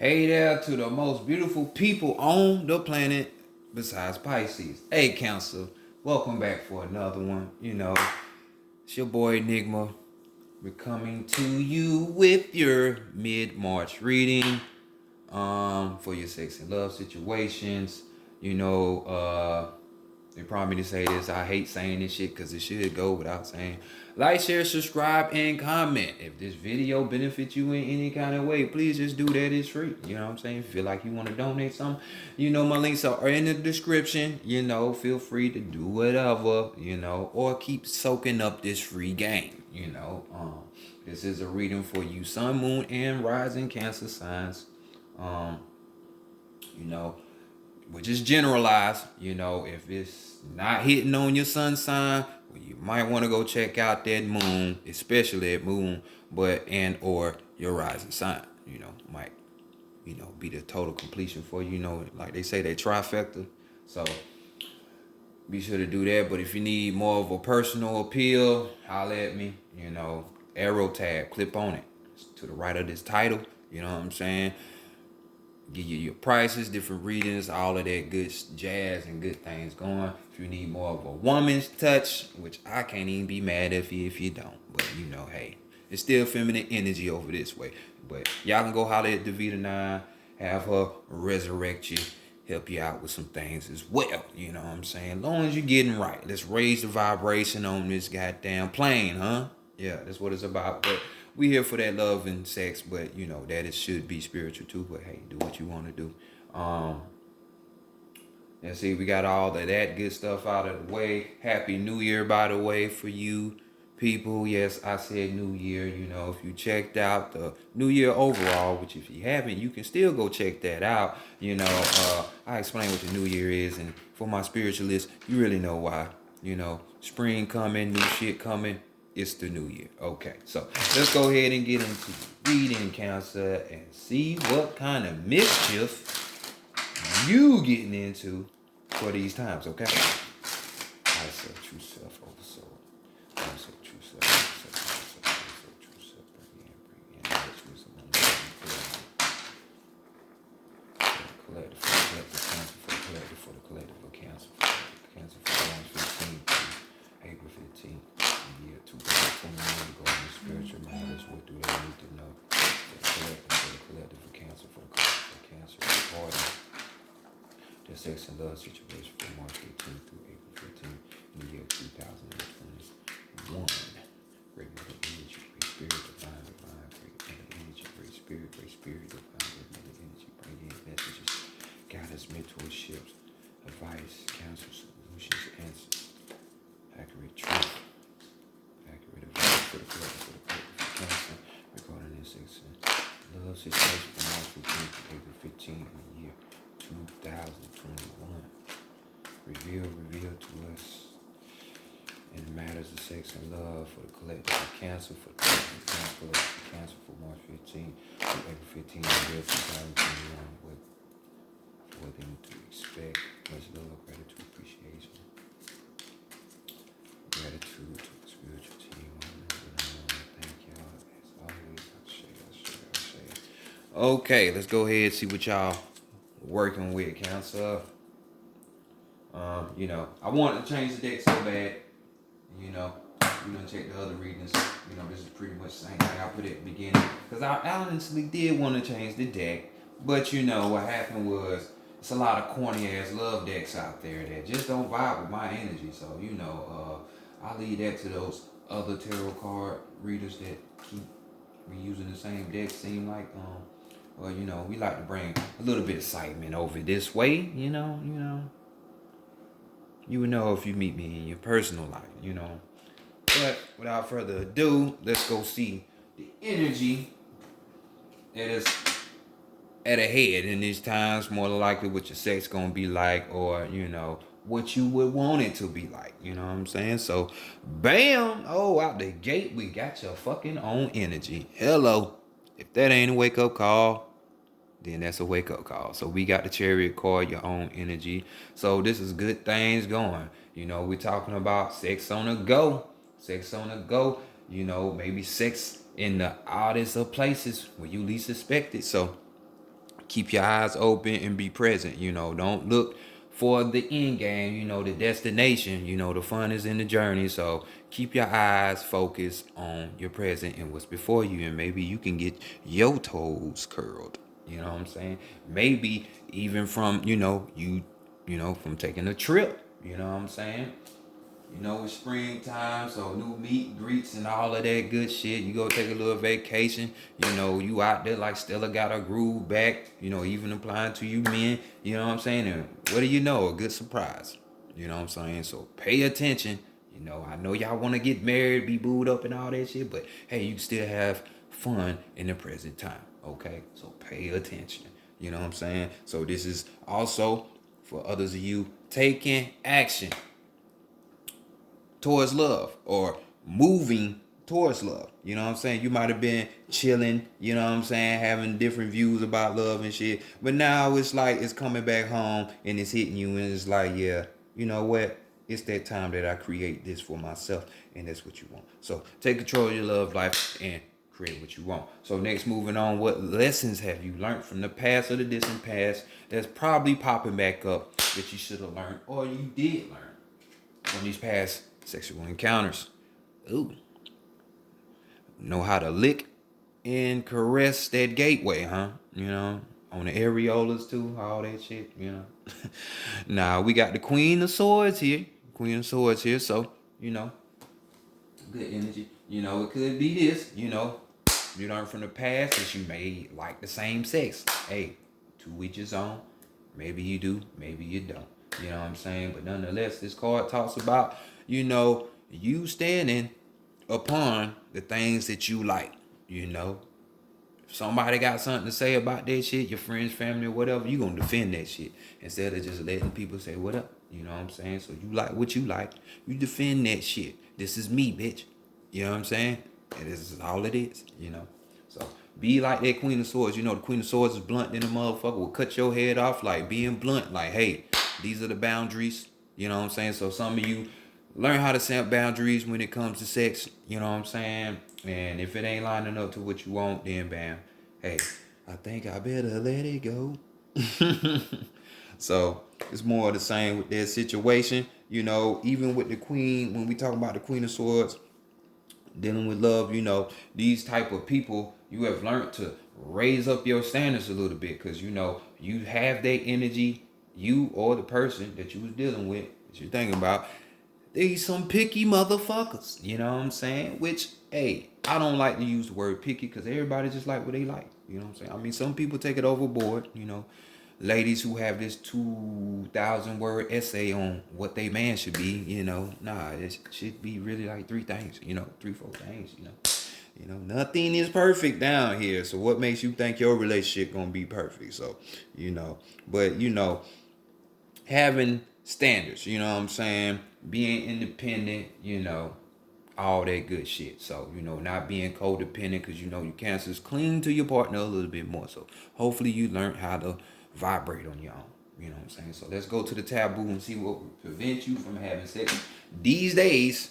Hey there to the most beautiful people on the planet besides Pisces. Hey, Cancer, welcome back for another one. It's your boy Enigma. We're coming to you with your mid-March reading for your sex and love situations. They prompt me to say this. I hate saying this shit because it should go without saying. Like, share, subscribe, and comment. If this video benefits you in any kind of way, please just do that. It's free. You know what I'm saying? If you feel like you want to donate something, my links are in the description. Feel free to do whatever, or keep soaking up this free game. This is a reading for you, Sun, Moon, and Rising Cancer signs. You know, which is generalized. If it's not hitting on your sun sign, well, you might want to go check out that moon, especially that moon, or your rising sign. Might be the total completion for you. Like they say, they trifecta. So be sure to do that. But if you need more of a personal appeal, holla at me. Arrow tab, clip on it. It's to the right of this title. You know what I'm saying? Give you your prices, different readings, all of that good jazz and good things going. If you need more of a woman's touch, which I can't even be mad if you don't. But hey, it's still feminine energy over this way. But y'all can go holler at Davita 9, have her resurrect you, help you out with some things as well. You know what I'm saying? As long as you're getting right. Let's raise the vibration on this goddamn plane, huh? Yeah, that's what it's about. But we here for that love and sex, but that it should be spiritual too. But hey, do what you want to do. And see, we got all of that good stuff out of the way. Happy New Year, by the way, for you people. Yes, I said New Year. If you checked out the New Year overall, which if you haven't, you can still go check that out. I explain what the New Year is, and for my spiritualists, you really know why. Spring coming, new shit coming. It's the new year. Okay, so let's go ahead and get into the reading, Cancer, and see what kind of mischief you getting into for these times, okay? I said true self over soul. I said true self, true self, true self. Bring in, choose someone. Collective for the collective for Cancer. Cancer for March 15th to April 15th. Year 2021, going to spiritual matters. What do they need to know? For the collective for Cancer, for the collective for Cancer, recording their sex and love situation from March 18th through April 15th in the year 2021. Great mother energy, great spirit, divine, great mother energy, great spirit, divine, great mother energy, bring in messages, guidance, mentorships, advice, counsel, solutions, answers, accurate truth. For the Cancer, recording this sex and love situation from March 15th to April 15th in the year 2021. Reveal to us in the matters of sex and love for the collective of Cancer, for the collective of Cancer for March 15th to April 15th in the year 2021. For them to expect much love, gratitude, appreciation, gratitude to the spiritual team. Okay, let's go ahead and see what y'all working with, Cancer. I wanted to change the deck so bad. We're gonna check the other readings. This is pretty much the same thing I put at the beginning. Because I honestly did want to change the deck. But what happened was it's a lot of corny ass love decks out there that just don't vibe with my energy. So, I leave that to those other tarot card readers that keep reusing the same deck. Seem like we like to bring a little bit of excitement over this way, You would know if you meet me in your personal life, But without further ado, let's go see the energy that is at a head in these times, more than likely what your sex gonna be like, or what you would want it to be like. You know what I'm saying? So bam, out the gate, we got your fucking own energy. Hello. If that ain't a wake-up call, then that's a wake-up call. So we got the Chariot card, your own energy. So this is good things going. We're talking about sex on the go. Sex on the go. Maybe sex in the oddest of places where you least expect it. So keep your eyes open and be present. Don't look for the end game, the destination. The fun is in the journey. So keep your eyes focused on your present and what's before you, and maybe you can get your toes curled. You know what I'm saying? Maybe even from, from taking a trip. You know what I'm saying? It's springtime, so new meet greets and all of that good shit. You go take a little vacation. You out there like Stella got her groove back. Even applying to you men. You know what I'm saying? And what do you know? A good surprise. You know what I'm saying? So pay attention. I know y'all want to get married, be booed up and all that shit, but hey, you can still have fun in the present time. Okay? So pay attention. You know what I'm saying? So this is also for others of you taking action towards love or moving towards love. You know what I'm saying? You might have been chilling, you know what I'm saying, having different views about love and shit. But now it's like it's coming back home and it's hitting you and it's like, yeah, you know what? It's that time that I create this for myself, and that's what you want. So take control of your love life and create what you want. So next, moving on, what lessons have you learned from the past or the distant past that's probably popping back up that you should have learned or you did learn from these past sexual encounters? Ooh. Know how to lick and caress that gateway, huh? On the areolas too, all that shit, Now we got the Queen of Swords here. So, good energy. It could be this, you learn from the past that you may like the same sex. Hey, to each his own. Maybe you do, maybe you don't. You know what I'm saying? But nonetheless, this card talks about, you standing upon the things that you like. If somebody got something to say about that shit, your friends, family, or whatever, you gonna defend that shit instead of just letting people say what up. You know what I'm saying? So you like what you like, you defend that shit. This is me, bitch. You know what I'm saying? And this is all it is. So be like that Queen of Swords. The Queen of Swords is blunt, then the motherfucker will cut your head off, like being blunt, like, hey, these are the boundaries. You know what I'm saying? So some of you learn how to set boundaries when it comes to sex. You know what I'm saying? And if it ain't lining up to what you want, then bam, hey, I think I better let it go. So it's more of the same with their situation. Even with the Queen, when we talk about the Queen of Swords, dealing with love, these type of people, you have learned to raise up your standards a little bit, because you have that energy. You or the person that you was dealing with, that you're thinking about, they some picky motherfuckers. You know what I'm saying? Which, hey, I don't like to use the word picky, because everybody just like what they like. You know what I'm saying? I mean, some people take it overboard. Ladies who have this 2,000 word essay on what they man should be, nah, it should be really like 3 things, 3, 4 things, nothing is perfect down here. So what makes you think your relationship gonna be perfect? So, but having standards, you know what I'm saying? Being independent, all that good shit. So, not being codependent, because your cancers cling to your partner a little bit more. So hopefully you learn how to vibrate on your own. You know what I'm saying? So let's go to the taboo and see what will prevent you from having sex these days.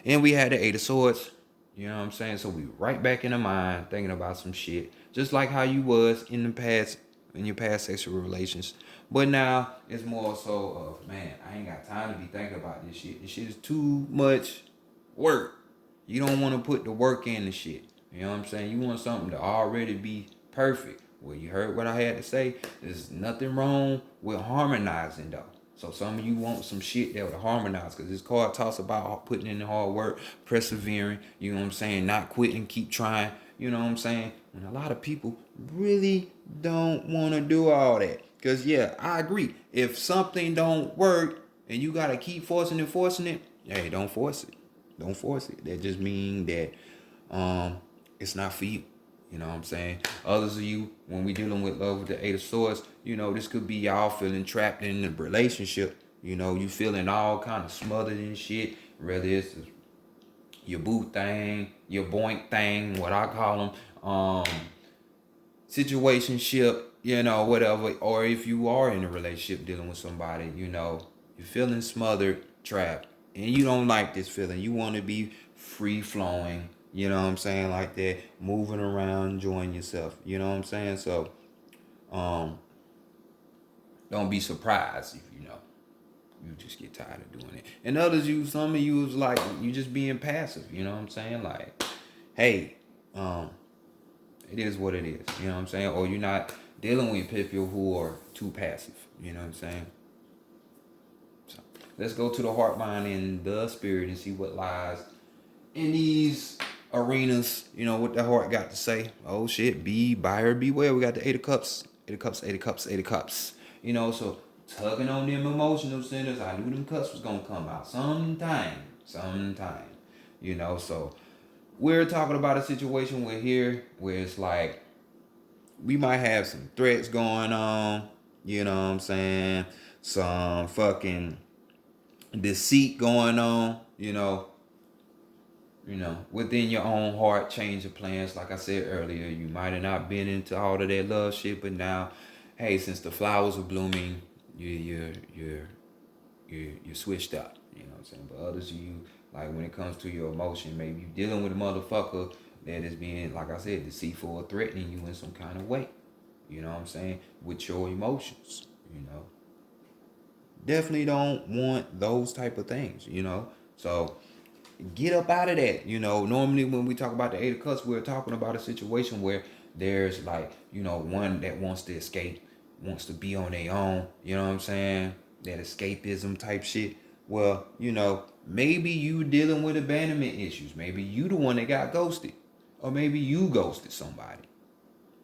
And we had the 8 of Swords. You know what I'm saying? So we right back in the mind thinking about some shit. Just like how you was in the past, in your past sexual relations. But now it's more so of, man, I ain't got time to be thinking about this shit. This shit is too much work. You don't want to put the work in the shit. You know what I'm saying? You want something to already be perfect. Well, you heard what I had to say. There's nothing wrong with harmonizing, though. So some of you want some shit that would harmonize, because this card talks about putting in the hard work, persevering, you know what I'm saying, not quitting, keep trying, you know what I'm saying? And a lot of people really don't want to do all that. Because, yeah, I agree. If something don't work and you got to keep forcing it, hey, don't force it. Don't force it. That just means that it's not for you. You know what I'm saying? Others of you, when we dealing with love with the 8 of Swords, this could be y'all feeling trapped in a relationship. You feeling all kind of smothered and shit. Whether it's your boo thing, your boink thing, what I call them, situationship, whatever. Or if you are in a relationship dealing with somebody, you're feeling smothered, trapped, and you don't like this feeling. You want to be free flowing. You know what I'm saying? Like that, moving around, enjoying yourself. You know what I'm saying? So, um, don't be surprised if you just get tired of doing it. And others, some of you is like you just being passive. You know what I'm saying? Like, hey, um, it is what it is. You know what I'm saying? Or you're not dealing with people who are too passive. You know what I'm saying? So let's go to the heart, mind, and the spirit and see what lies in these arenas. You know what the heart got to say. Oh shit, be buyer beware. We got the 8 of cups, 8 of cups, 8 of cups, 8 of cups. You know, so tugging on them emotional centers. I knew them cups was gonna come out sometime. You know, so we're talking about a situation where it's like we might have some threats going on. You know what I'm saying? Some fucking deceit going on. Within your own heart, change of plans. Like I said earlier, you might have not been into all of that love shit, but now, hey, since the flowers are blooming, you're switched up. You know what I'm saying? But others, you like when it comes to your emotion, maybe you dealing with a motherfucker that is being, like I said, deceitful or threatening you in some kind of way. You know what I'm saying? With your emotions. Definitely don't want those type of things. So get up out of that. Normally when we talk about the 8 of cups, we're talking about a situation where there's like, one that wants to escape, wants to be on their own, you know what I'm saying? That escapism type shit. Well, maybe you dealing with abandonment issues. Maybe you the one that got ghosted. Or maybe you ghosted somebody.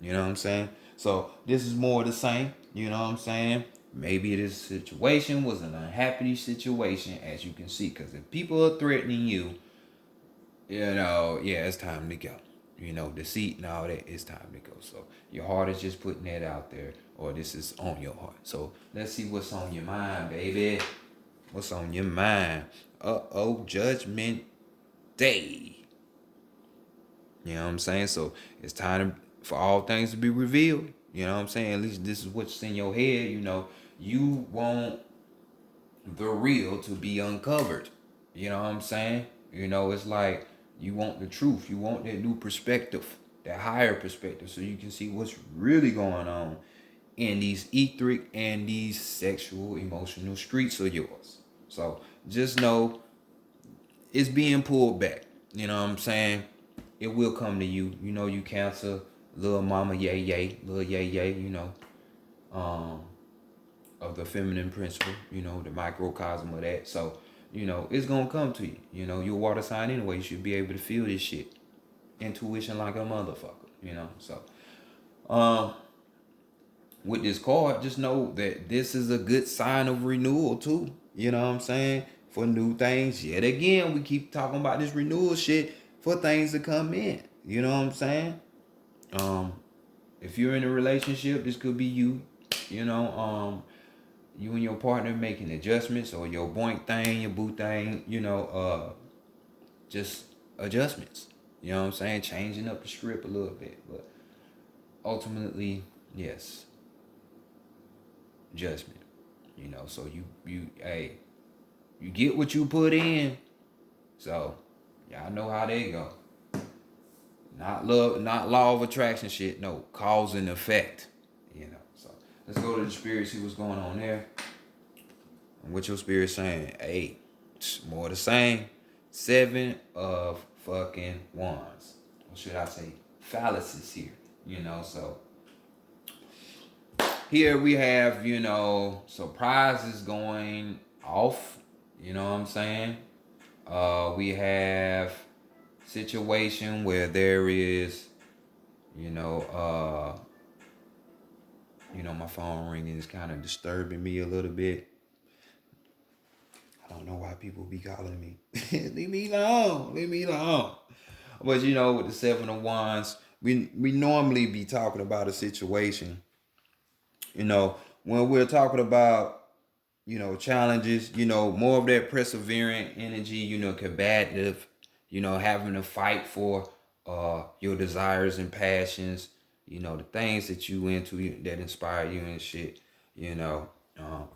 You know what I'm saying? So this is more of the same. You know what I'm saying? Maybe this situation was an unhappy situation, as you can see. Because if people are threatening you, yeah, it's time to go. Deceit and all that, it's time to go. So your heart is just putting that out there, or this is on your heart. So let's see what's on your mind, baby. What's on your mind? Judgment Day. You know what I'm saying? So it's time for all things to be revealed. You know what I'm saying? At least this is what's in your head. You want the real to be uncovered. You know what I'm saying? It's like you want the truth. You want that new perspective, that higher perspective, so you can see what's really going on in these etheric and these sexual, emotional streets of yours. So just know it's being pulled back. You know what I'm saying? It will come to you. You Cancer, little mama yay yay, little yay yay, um, of the feminine principle, the microcosm of that. So, it's gonna come to you. You're a water sign anyway. You should be able to feel this shit. Intuition like a motherfucker, So, um, with this card, just know that this is a good sign of renewal too. You know what I'm saying? For new things. Yet again, we keep talking about this renewal shit for things to come in. You know what I'm saying? Um, if you're in a relationship, this could be you. You and your partner making adjustments, or your boink thing, your boo thing, just adjustments. You know what I'm saying? Changing up the script a little bit. But ultimately, yes, judgment. So you get what you put in. So y'all know how they go. Not love, not law of attraction shit. No, cause and effect. So let's go to the spirit, see what's going on there. And what your spirit saying? Hey, more the same. 7 of fucking wands. Or should I say phalluses here? So here we have, surprises going off. You know what I'm saying? We have situation where there is, my phone ringing is kind of disturbing me a little bit. I don't know why people be calling me. Leave me alone. But with the 7 of wands, we normally be talking about a situation. When we're talking about challenges, more of that persevering energy, combative, having to fight for your desires and passions, the things that you into that inspire you and shit, um,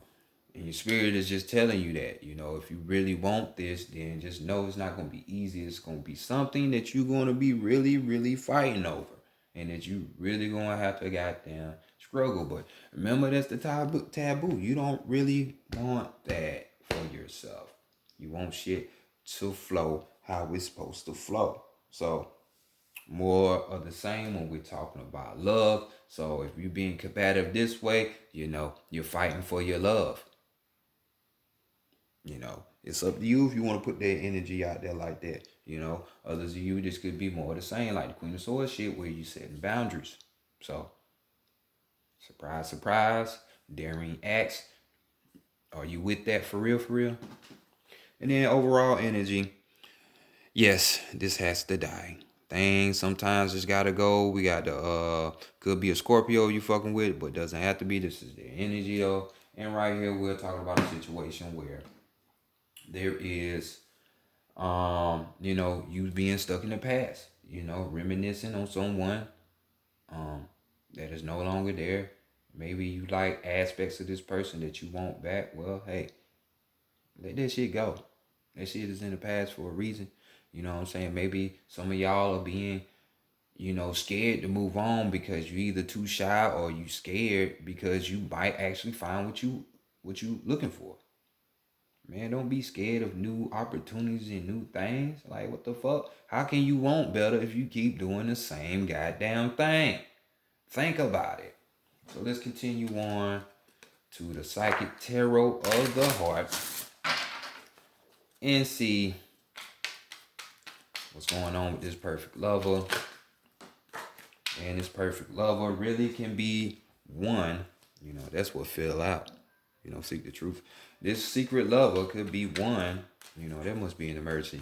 And your spirit is just telling you that, you know, if you really want this, then just know it's not going to be easy. It's going to be something that you're going to be really, really fighting over. And that you really going to have to goddamn struggle. But remember, that's the taboo. You don't really want that for yourself. You want shit to flow how it's supposed to flow. So, more of the same when we're talking about love. So, if you're being combative this way, you know, you're fighting for your love. You know, it's up to you if you want to put that energy out there like that. You know, others of you, this could be more of the same, like the Queen of Swords shit, where you setting boundaries. So, surprise, surprise, daring acts. Are you with that for real, for real? And then overall energy, yes, this has to die. Things sometimes just gotta go. We got the could be a Scorpio you fucking with, but doesn't have to be. This is their energy though. And right here we're talking about a situation where there is you know, you being stuck in the past, you know, reminiscing on someone that is no longer there. Maybe you like aspects of this person that you want back. Well, hey, let that shit go. That shit is in the past for a reason. You know what I'm saying? Maybe some of y'all are being, you know, scared to move on because you're either too shy or you scared because you might actually find what you looking for. Man, don't be scared of new opportunities and new things. Like, what the fuck? How can you want better if you keep doing the same goddamn thing? Think about it. So let's continue on to the Psychic Tarot of the Heart and see what's going on with this perfect lover. And this perfect lover really can be one. You know, that's what fell out. You know, seek the truth. This secret lover could be one. You know, that must be an emergency.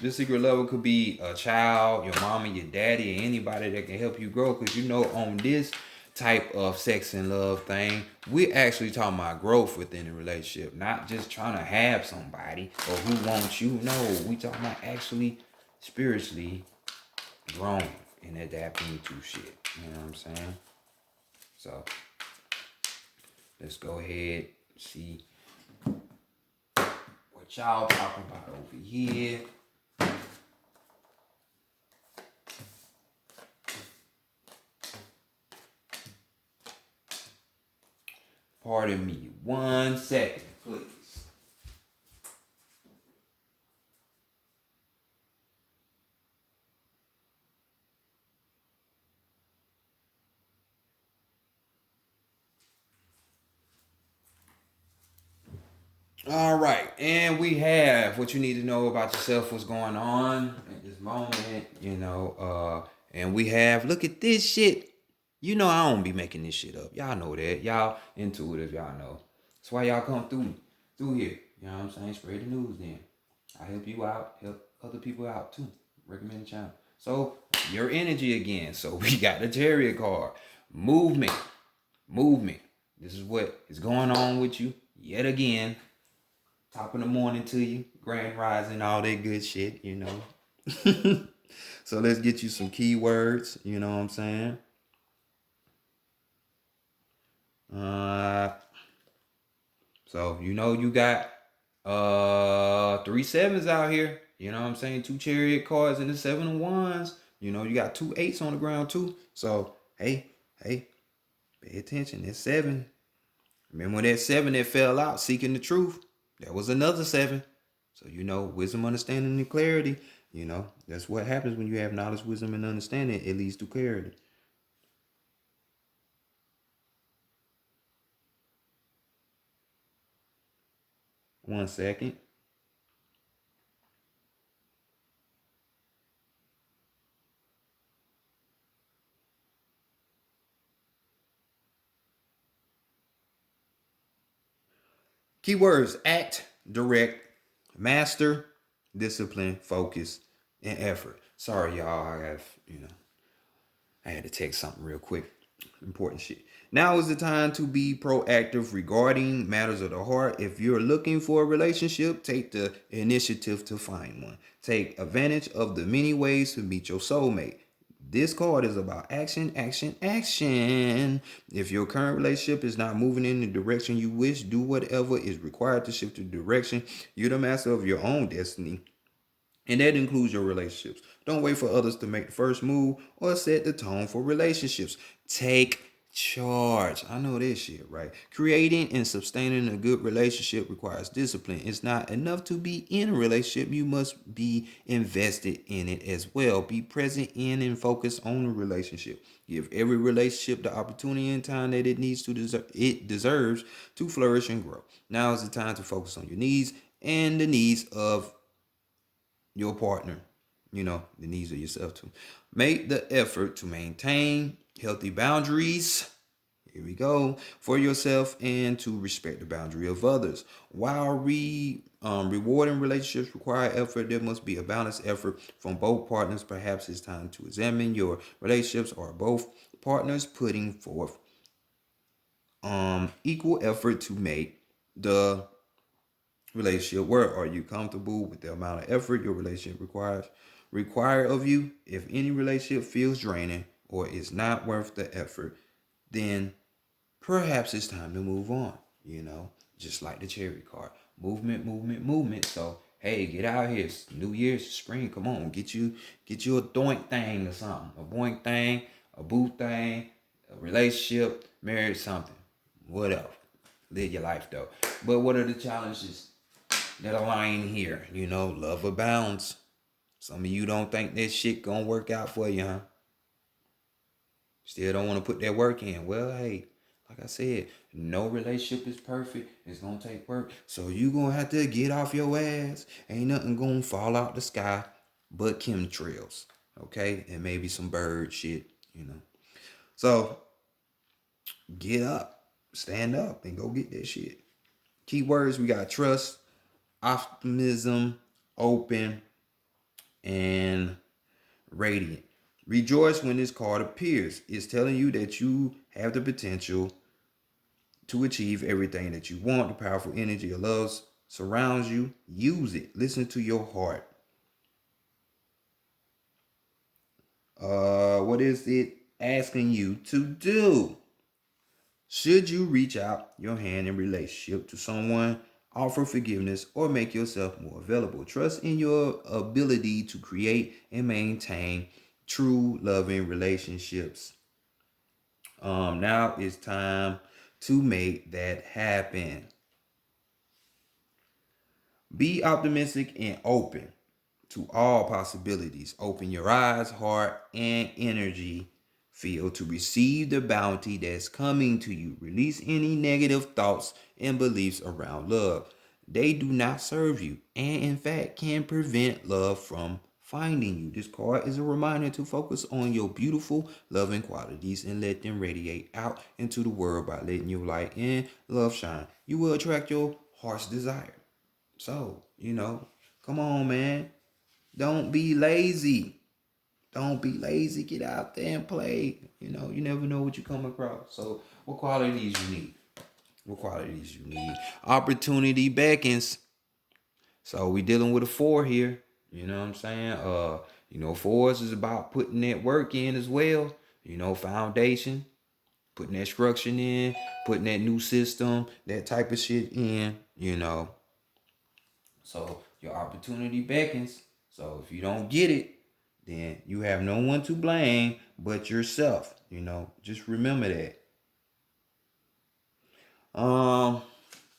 This secret lover could be a child, your mama, your daddy, or anybody that can help you grow. Because you know, on this type of sex and love thing, we're actually talking about growth within a relationship, not just trying to have somebody or who wants you. No, we talking about actually spiritually growing and adapting to shit. You know what I'm saying? So let's go ahead and see what y'all talking about over here. Pardon me 1 second, please. All right, and we have what you need to know about yourself, what's going on at this moment, you know, and we have, look at this shit. You know I don't be making this shit up. Y'all know that. Y'all intuitive, y'all know. That's why y'all come through here. You know what I'm saying? Spread the news then. I help you out, help other people out too. Recommend the channel. So, your energy again. So, we got the Chariot card. Movement. Movement. This is what is going on with you yet again. Top of the morning to you. Grand rising, all that good shit, you know. So, let's get you some keywords. You know what I'm saying? So you know you got 3 sevens out here. You know what I'm saying? 2 Chariot cards and the 7 of Wands. You know you got 2 8s on the ground too. So hey, pay attention. That's 7. Remember when that 7 that fell out, seeking the truth? That was another 7. So you know, wisdom, understanding, and clarity. You know, that's what happens when you have knowledge, wisdom, and understanding. It leads to clarity. One second. Keywords: act, direct, master, discipline, focus, and effort. Sorry, y'all. I had to text something real quick. Important shit. Now is the time to be proactive regarding matters of the heart. If you're looking for a relationship, take the initiative to find one. Take advantage of the many ways to meet your soulmate. This card is about action, action, action. If your current relationship is not moving in the direction you wish, do whatever is required to shift the direction. You're the master of your own destiny, and that includes your relationships. Don't wait for others to make the first move or set the tone for relationships. Take charge. I know this shit, right? Creating and sustaining a good relationship requires discipline. It's not enough to be in a relationship. You must be invested in it as well. Be present in and focus on the relationship. Give every relationship the opportunity and time that it deserves to flourish and grow. Now is the time to focus on your needs and the needs of your partner, the needs of yourself too. Make the effort to maintain healthy boundaries. Here we go, for yourself and to respect the boundary of others. While rewarding relationships require effort, there must be a balanced effort from both partners. Perhaps it's time to examine your relationships. Are both partners putting forth equal effort to make the relationship work? Are you comfortable with the amount of effort your relationship require of you? If any relationship feels draining or is not worth the effort, then perhaps it's time to move on. Just like the cherry card, movement, movement, movement. So hey, get out here. It's New Year's, spring. Come on, get you a doink thing or something, a boink thing, a boo thing, a relationship, marriage, something, whatever. Live your life though. But what are the challenges that are lying here? Love abounds. Some of you don't think that shit gonna work out for you, huh? Still don't want to put that work in. Well, hey, like I said, no relationship is perfect. It's gonna take work. So you gonna have to get off your ass. Ain't nothing gonna fall out the sky but chemtrails. Okay? And maybe some bird shit. So get up, stand up, and go get that shit. Keywords, we got trust, optimism, open, and radiant. Rejoice when this card appears. It's telling you that you have the potential to achieve everything that you want. The powerful energy of love surrounds you. Use it. Listen to your heart. What is it asking you to do? Should you reach out your hand in relationship to someone, offer forgiveness, or make yourself more available? Trust in your ability to create and maintain true loving relationships. Now it's time to make that happen. Be optimistic and open to all possibilities. Open your eyes, heart, and energy field to receive the bounty that's coming to you. Release any negative thoughts and beliefs around love. They do not serve you and, in fact, can prevent love from finding you. This card is a reminder to focus on your beautiful, loving qualities and let them radiate out into the world by letting your light and love shine. You will attract your heart's desire. So, come on, man. Don't be lazy. Don't be lazy. Get out there and play. You never know what you come across. So, what qualities you need? What qualities you need? Opportunity beckons. So, we dealing with a 4 here. You know what I'm saying? Fours is about putting that work in as well. Foundation, putting that structure in, putting that new system, that type of shit in. So your opportunity beckons. So if you don't get it, then you have no one to blame but yourself. Just remember that.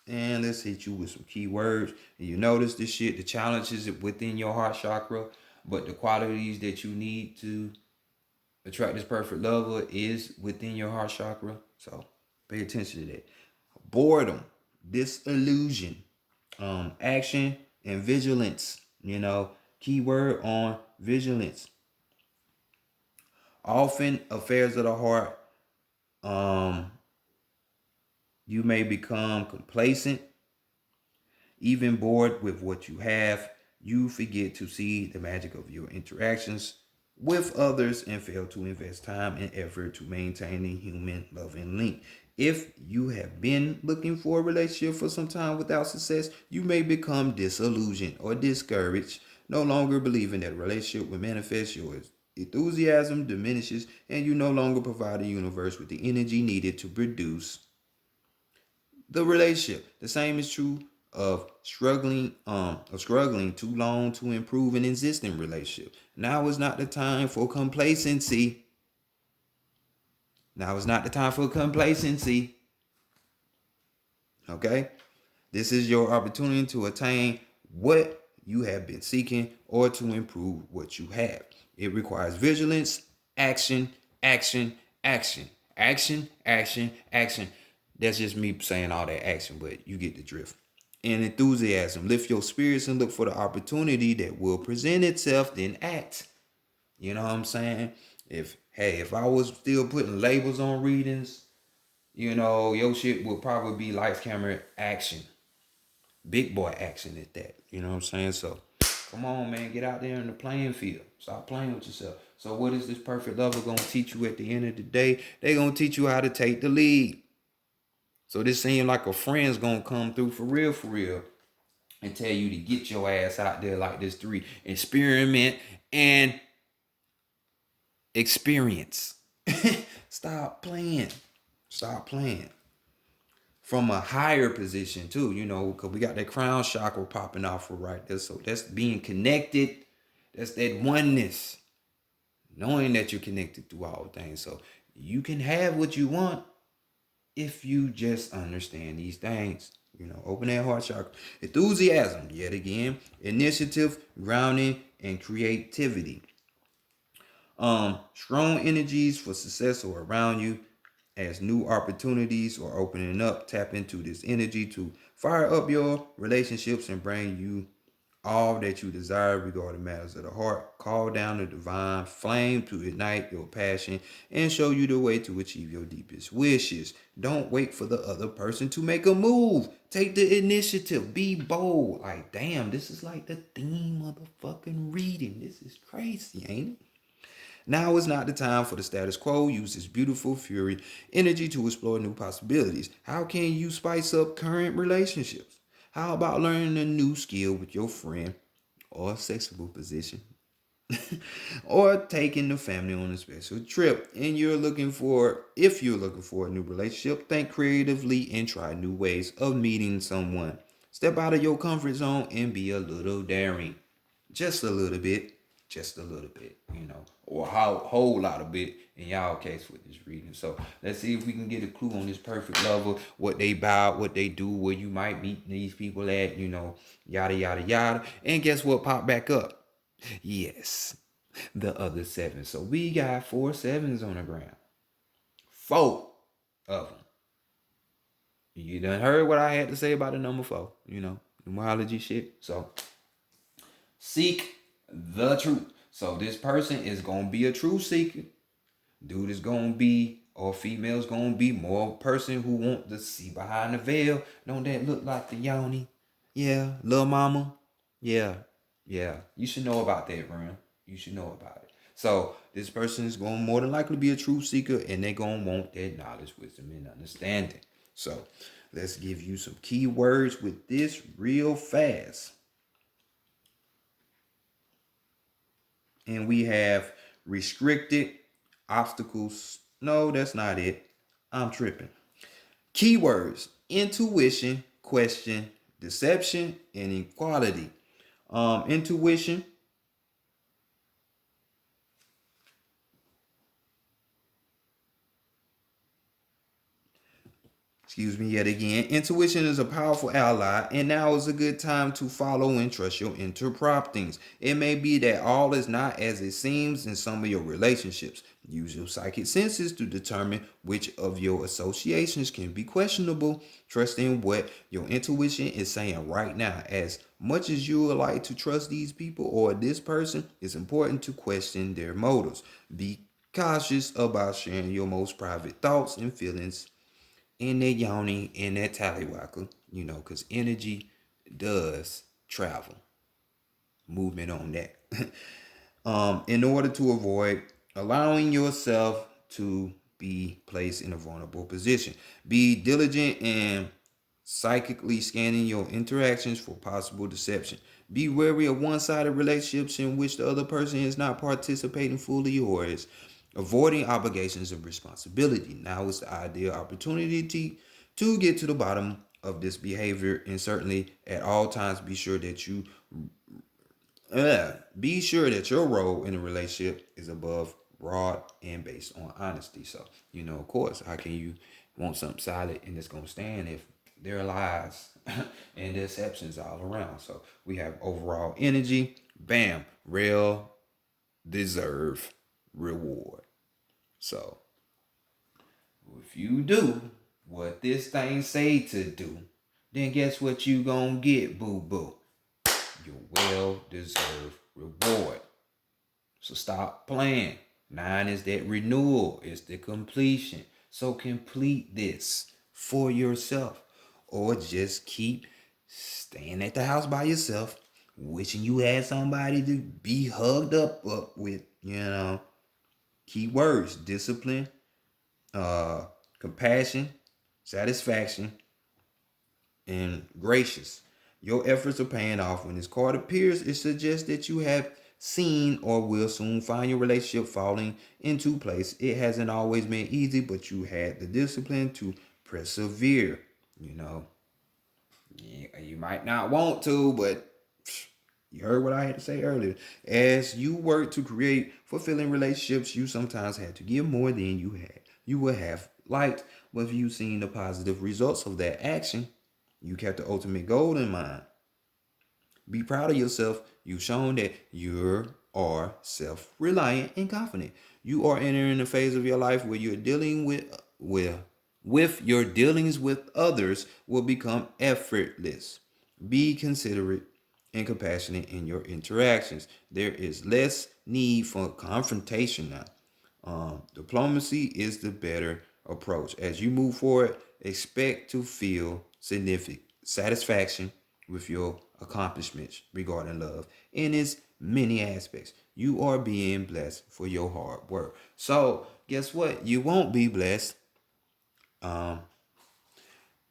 And let's hit you with some keywords. You notice this shit, the challenges within your heart chakra, but the qualities that you need to attract this perfect lover is within your heart chakra. So pay attention to that. Boredom, disillusion, action, and vigilance. Keyword on vigilance. Often affairs of the heart, you may become complacent, even bored with what you have. You forget to see the magic of your interactions with others and fail to invest time and effort to maintain a human loving link. If you have been looking for a relationship for some time without success, you may become disillusioned or discouraged, no longer believing that a relationship will manifest. Your Enthusiasm diminishes, and you no longer provide the universe with the energy needed to produce the relationship. The same is true of struggling too long to improve an existing relationship. Now is not the time for complacency. Now is not the time for complacency. Okay? This is your opportunity to attain what you have been seeking or to improve what you have. It requires vigilance, action, action, action, action, action, action. That's just me saying all that action, but you get the drift. And enthusiasm. Lift your spirits and look for the opportunity that will present itself, then act. You know what I'm saying? If I was still putting labels on readings, your shit would probably be lights, camera, action. Big boy action at that. You know what I'm saying? So come on, man, get out there in the playing field. Stop playing with yourself. So what is this perfect lover gonna teach you at the end of the day? They gonna teach you how to take the lead. So this seems like a friend's gonna come through for real, and tell you to get your ass out there like this 3. Experiment and experience. Stop playing. Stop playing. From a higher position too, because we got that crown chakra popping off right there. So that's being connected. That's that oneness. Knowing that you're connected through all things. So you can have what you want if you just understand these things. Open that heart chakra. Enthusiasm, yet again. Initiative, grounding, and creativity. Strong energies for success are around you. As new opportunities are opening up, tap into this energy to fire up your relationships and bring you all that you desire regarding matters of the heart. Call down the divine flame to ignite your passion and show you the way to achieve your deepest wishes. Don't wait for the other person to make a move. Take the initiative. Be bold. Like, damn, this is like the theme of the fucking reading. This is crazy, ain't it? Now is not the time for the status quo. Use this beautiful fury energy to explore new possibilities. How can you spice up current relationships? How about learning a new skill with your friend or a sexual position? Or taking the family on a special trip. And if you're looking for a new relationship, think creatively and try new ways of meeting someone. Step out of your comfort zone and be a little daring. Just a little bit. Just a little bit, or a whole lot of bit in y'all case with this reading. So let's see if we can get a clue on this perfect lover, what they about, what they do, where you might meet these people at, yada, yada, yada. And guess what popped back up? Yes, the other 7. So we got 4 7s on the ground. 4 of them. You done heard what I had to say about the number 4, numerology shit. So seek the truth. So this person is going to be a truth seeker. Dude is going to be, or female is going to be more person who want to see behind the veil. Don't that look like the yoni? Yeah, little mama. Yeah. You should know about that, Ram. You should know about it. So this person is going to more than likely be a truth seeker, and they're going to want that knowledge, wisdom, and understanding. So let's give you some key words with this real fast. And we have restricted, obstacles. No, that's not it. I'm tripping. Keywords: intuition, question, deception, and equality. Intuition. Excuse me yet again. Intuition is a powerful ally, and now is a good time to follow and trust your inner promptings. It may be that all is not as it seems in some of your relationships. Use your psychic senses to determine which of your associations can be questionable. Trust in what your intuition is saying right now. As much as you would like to trust these people or this person, it's important to question their motives. Be cautious about sharing your most private thoughts and feelings in that yoni, in that tallywhacker, because energy does travel. Movement on that. In order to avoid allowing yourself to be placed in a vulnerable position. Be diligent in psychically scanning your interactions for possible deception. Be wary of one-sided relationships in which the other person is not participating fully or is avoiding obligations of responsibility. Now is the ideal opportunity to get to the bottom of this behavior, and certainly at all times be sure that your role in a relationship is above, broad, and based on honesty. So, of course, how can you want something solid and it's gonna stand if there are lies and deceptions all around? So we have overall energy, bam, real deserve reward. So if you do what this thing say to do, then guess what you gonna get, boo boo? Your well-deserved reward. So stop playing. 9 is that renewal. It's the completion. So complete this for yourself. Or just keep staying at the house by yourself, wishing you had somebody to be hugged up with, Key words: discipline, compassion, satisfaction, and gracious. Your efforts are paying off. When this card appears, it suggests that you have seen or will soon find your relationship falling into place. It hasn't always been easy, but you had the discipline to persevere. You might not want to, but you heard what I had to say earlier. As you work to create fulfilling relationships, you sometimes had to give more than you would have liked, but if you've seen the positive results of that action, you kept the ultimate goal in mind. Be proud of yourself. You've shown that you are self-reliant and confident. You are entering a phase of your life where you're dealing with your dealings with others will become effortless. Be considerate and compassionate in your interactions. There is less need for confrontation now. Diplomacy is the better approach. As you move forward, expect to feel significant satisfaction with your accomplishments regarding love in its many aspects. You are being blessed for your hard work. So, guess what? You won't be blessed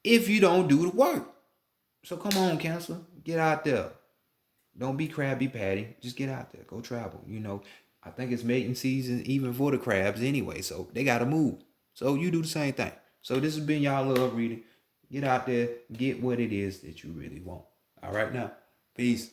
if you don't do the work. So, come on, Cancer. Get out there. Don't be crabby patty. Just get out there. Go travel. I think it's mating season even for the crabs anyway. So they gotta move. So you do the same thing. So this has been y'all love reading. Get out there. Get what it is that you really want. All right now. Peace.